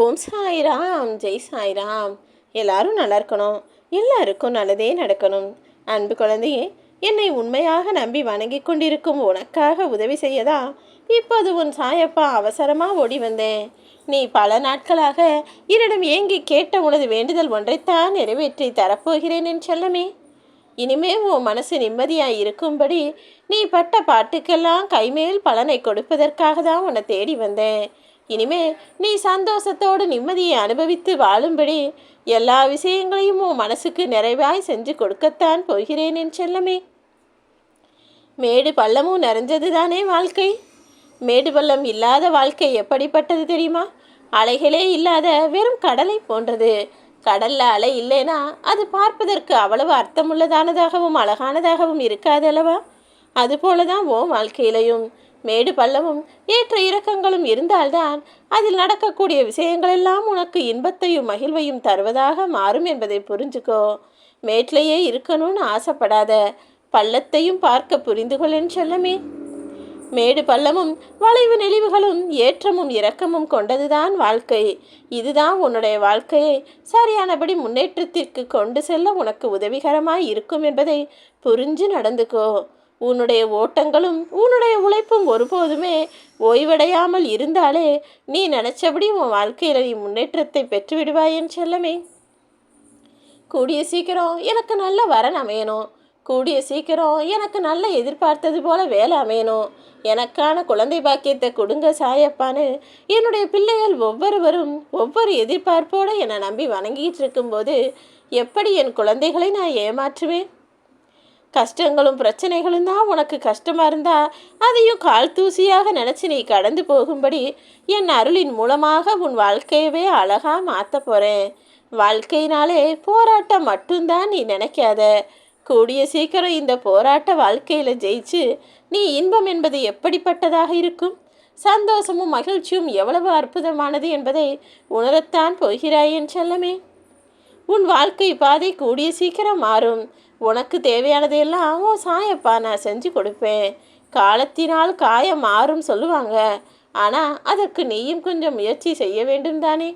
ஓம் சாய்ராம், ஜெய் சாய்ராம். எல்லாரும் நல்லா இருக்கணும், எல்லாருக்கும் நல்லதே நடக்கணும். அன்பு குழந்தையே, என்னை உண்மையாக நம்பி வணங்கி கொண்டிருக்கும் உனக்காக உதவி செய்யதா இப்போது உன் சாயப்பா அவசரமாக ஓடி வந்தேன். நீ பல நாட்களாக என்னிடம் ஏங்கி கேட்ட உனது வேண்டுதல் ஒன்றைத்தான் நிறைவேற்றி தரப்போகிறேன் என் செல்லமே. இனிமே உன் மனசு நிம்மதியாய் இருக்கும்படி நீ பட்ட பாட்டுக்கெல்லாம் கைமேல் பலனை கொடுப்பதற்காக தான் உன்னை தேடி வந்தேன். இனிமே நீ சந்தோஷத்தோடு நிம்மதியை அனுபவித்து வாழும்படி எல்லா விஷயங்களையும் உன் மனசுக்கு நிறைவாய் செஞ்சு கொடுக்கத்தான் போகிறேன் என் செல்லமே. மேடு பள்ளமும் நிறைஞ்சது தானே வாழ்க்கை. மேடு பள்ளம் இல்லாத வாழ்க்கை எப்படிப்பட்டது தெரியுமா? அலைகளே இல்லாத வெறும் கடலை போன்றது. கடல்ல அலை இல்லைனா அது பார்ப்பதற்கு அவ்வளவு அர்த்தமுள்ளதானதாகவும் அழகானதாகவும் இருக்காது அல்லவா? அதுபோலதான் உன் வாழ்க்கையிலையும் மேடு பள்ளமும் ஏற்ற இறக்கங்களும் இருந்தால்தான் அதில் நடக்கக்கூடிய விஷயங்களெல்லாம் உனக்கு இன்பத்தையும் மகிழ்வையும் தருவதாக மாறும் என்பதை புரிஞ்சுக்கோ. மேட்லையே இருக்கணும்னு ஆசைப்படாத, பள்ளத்தையும் பார்க்க புரிந்துகொள்ளேன்னு செல்லமே. மேடு பள்ளமும் வளைவு நெளிவுகளும் ஏற்றமும் இரக்கமும் கொண்டதுதான் வாழ்க்கை. இதுதான் உன்னுடைய வாழ்க்கையை சரியானபடி முன்னேற்றத்திற்கு கொண்டு செல்ல உனக்கு உதவிகரமாய் இருக்கும் என்பதை புரிஞ்சு நடந்துக்கோ. உன்னுடைய ஓட்டங்களும் உன்னுடைய உழைப்பும் ஒருபோதுமே ஓய்வடையாமல் இருந்தாலே நீ நினைச்சபடி உன் வாழ்க்கையில் நீ முன்னேற்றத்தை பெற்றுவிடுவாய் என் செல்லமே. கூடிய சீக்கிரம் எனக்கு நல்ல வரன் அமையணும், கூடிய சீக்கிரம் எனக்கு நல்ல எதிர்பார்த்தது போல வேலை அமையணும், எனக்கான குழந்தை பாக்கியத்தை கொடுங்க சாயப்பான்னு என்னுடைய பிள்ளைகள் ஒவ்வொருவரும் ஒவ்வொரு எதிர்பார்ப்போடு என்னை நம்பி வணங்கிட்டு இருக்கும்போது எப்படி என் குழந்தைகளை நான் ஏமாற்றுவேன்? கஷ்டங்களும் பிரச்சனைகளும் தான் உனக்கு கஷ்டமாக இருந்தால் அதையும் கால் தூசியாக நினச்சி நீ கடந்து போகும்படி என் அருளின் மூலமாக உன் வாழ்க்கையவே அழகாக மாற்ற போகிறேன். வாழ்க்கையினாலே போராட்டம் மட்டும்தான் நீ நினைக்காத. கூடிய சீக்கிரம் இந்த போராட்ட வாழ்க்கையில் ஜெயிச்சு நீ இன்பம் என்பது எப்படிப்பட்டதாக இருக்கும், சந்தோஷமும் மகிழ்ச்சியும் எவ்வளவு அற்புதமானது என்பதை உணரத்தான் போகிறாய் என் செல்லமே. உன் வாழ்க்கை பாதை கூடிய சீக்கிரம் மாறும். உனக்கு தேவையானதையெல்லாம் ஓ சாயப்பா நான் செஞ்சு கொடுப்பேன். காலத்தினால் காயம் மாறும் சொல்லுவாங்க, ஆனால் அதற்கு நீயும் கொஞ்சம் முயற்சி செய்ய வேண்டும் தானே.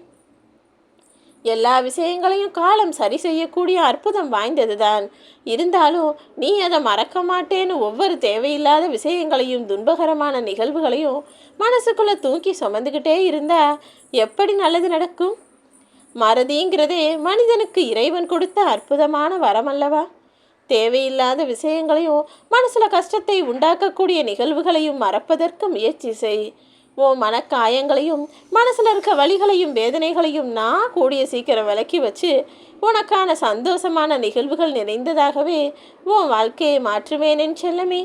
எல்லா விஷயங்களையும் காலம் சரி செய்யக்கூடிய அற்புதம் வாய்ந்தது தான். இருந்தாலும் நீ அதை மறக்க மாட்டேன்னு ஒவ்வொரு தேவையில்லாத விஷயங்களையும் துன்பகரமான நிகழ்வுகளையும் மனசுக்குள்ளே தூக்கி சுமந்துக்கிட்டே இருந்தா எப்படி நல்லது நடக்கும்? மறதிங்கிறதே மனிதனுக்கு இறைவன் கொடுத்த அற்புதமான வரம் அல்லவா? தேவையில்லாத விஷயங்களையும் மனசில் கஷ்டத்தை உண்டாக்கக்கூடிய நிகழ்வுகளையும் மறப்பதற்கு முயற்சி செய். உன் மனக்காயங்களையும் மனசில் இருக்க வலிகளையும் வேதனைகளையும் நான் கூடிய சீக்கிரம் விலக்கி வச்சு உனக்கான சந்தோஷமான நிகழ்வுகள் நிறைந்ததாகவே உன் வாழ்க்கையை மாற்றுவேன் செல்லமே.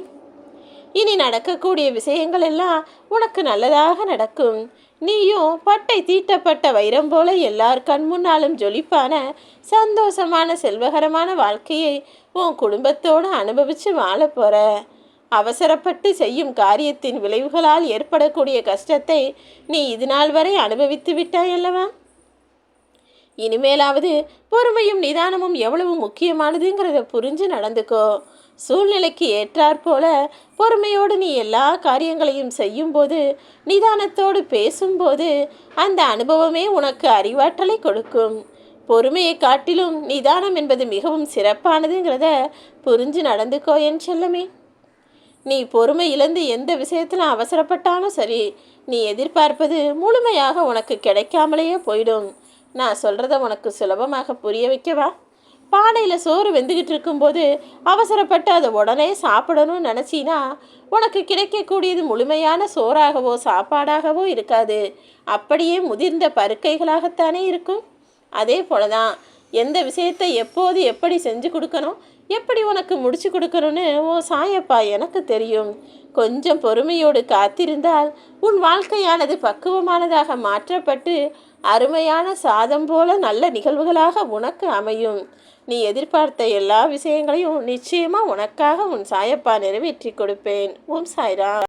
இனி நடக்கக்கூடிய விஷயங்கள் எல்லாம் உனக்கு நல்லதாக நடக்கும். நீயும் பட்டை தீட்டப்பட்ட வைரம் போல எல்லார் கண் முன்னாலும் ஜொலிப்பான சந்தோஷமான செல்வகரமான வாழ்க்கையை உன் குடும்பத்தோடு அனுபவித்து வாழ போற. அவசரப்பட்டு செய்யும் காரியத்தின் விளைவுகளால் ஏற்படக்கூடிய கஷ்டத்தை நீ இது நாள் வரை அனுபவித்து விட்டாய் அல்லவா? இனிமேலாவது பொறுமையும் நிதானமும் எவ்வளவு முக்கியமானதுங்கிறத புரிஞ்சு நடந்துக்கோ. சூழ்நிலைக்கு ஏற்றாற்போல பொறுமையோடு நீ எல்லா காரியங்களையும் செய்யும்போது, நிதானத்தோடு பேசும்போது அந்த அனுபவமே உனக்கு அறிவாற்றலை கொடுக்கும். பொறுமையை காட்டிலும் நிதானம் என்பது மிகவும் சிறப்பானதுங்கிறத புரிஞ்சு நடந்துக்கோ என் செல்லமே. நீ பொறுமை இழந்து எந்த விஷயத்தில் அவசரப்பட்டாலும் சரி, நீ எதிர்பார்ப்பது முழுமையாக உனக்கு கிடைக்காமலேயே போயிடும். நான் சொல்கிறத உனக்கு சுலபமாக புரிய வைக்கவா? பானையில் சோறு வெந்துக்கிட்டு இருக்கும்போது அவசரப்பட்டு அதை உடனே சாப்பிடணும்னு நினச்சினா உனக்கு கிடைக்கக்கூடியது முழுமையான சோறாகவோ சாப்பாடாகவோ இருக்காது. அப்படியே முதிர்ந்த பருக்கைகளாகத்தானே இருக்கும். அதே போல தான் எந்த விஷயத்தை எப்போது எப்படி செஞ்சு கொடுக்கணும், எப்படி உனக்கு முடிச்சு கொடுக்கணும்னு ஓ சாயப்பா எனக்கு தெரியும். கொஞ்சம் பொறுமையோடு காத்திருந்தால் உன் வாழ்க்கையானது பக்குவமானதாக மாற்றப்பட்டு அருமையான சாதம் போல நல்ல நிகழ்வுகளாக உனக்கு அமையும். நீ எதிர்பார்த்த எல்லா விஷயங்களையும் நிச்சயமாக உனக்காக உன் சாயப்பா நிறைவேற்றி கொடுப்பேன். ஓம் சாய்ராம்.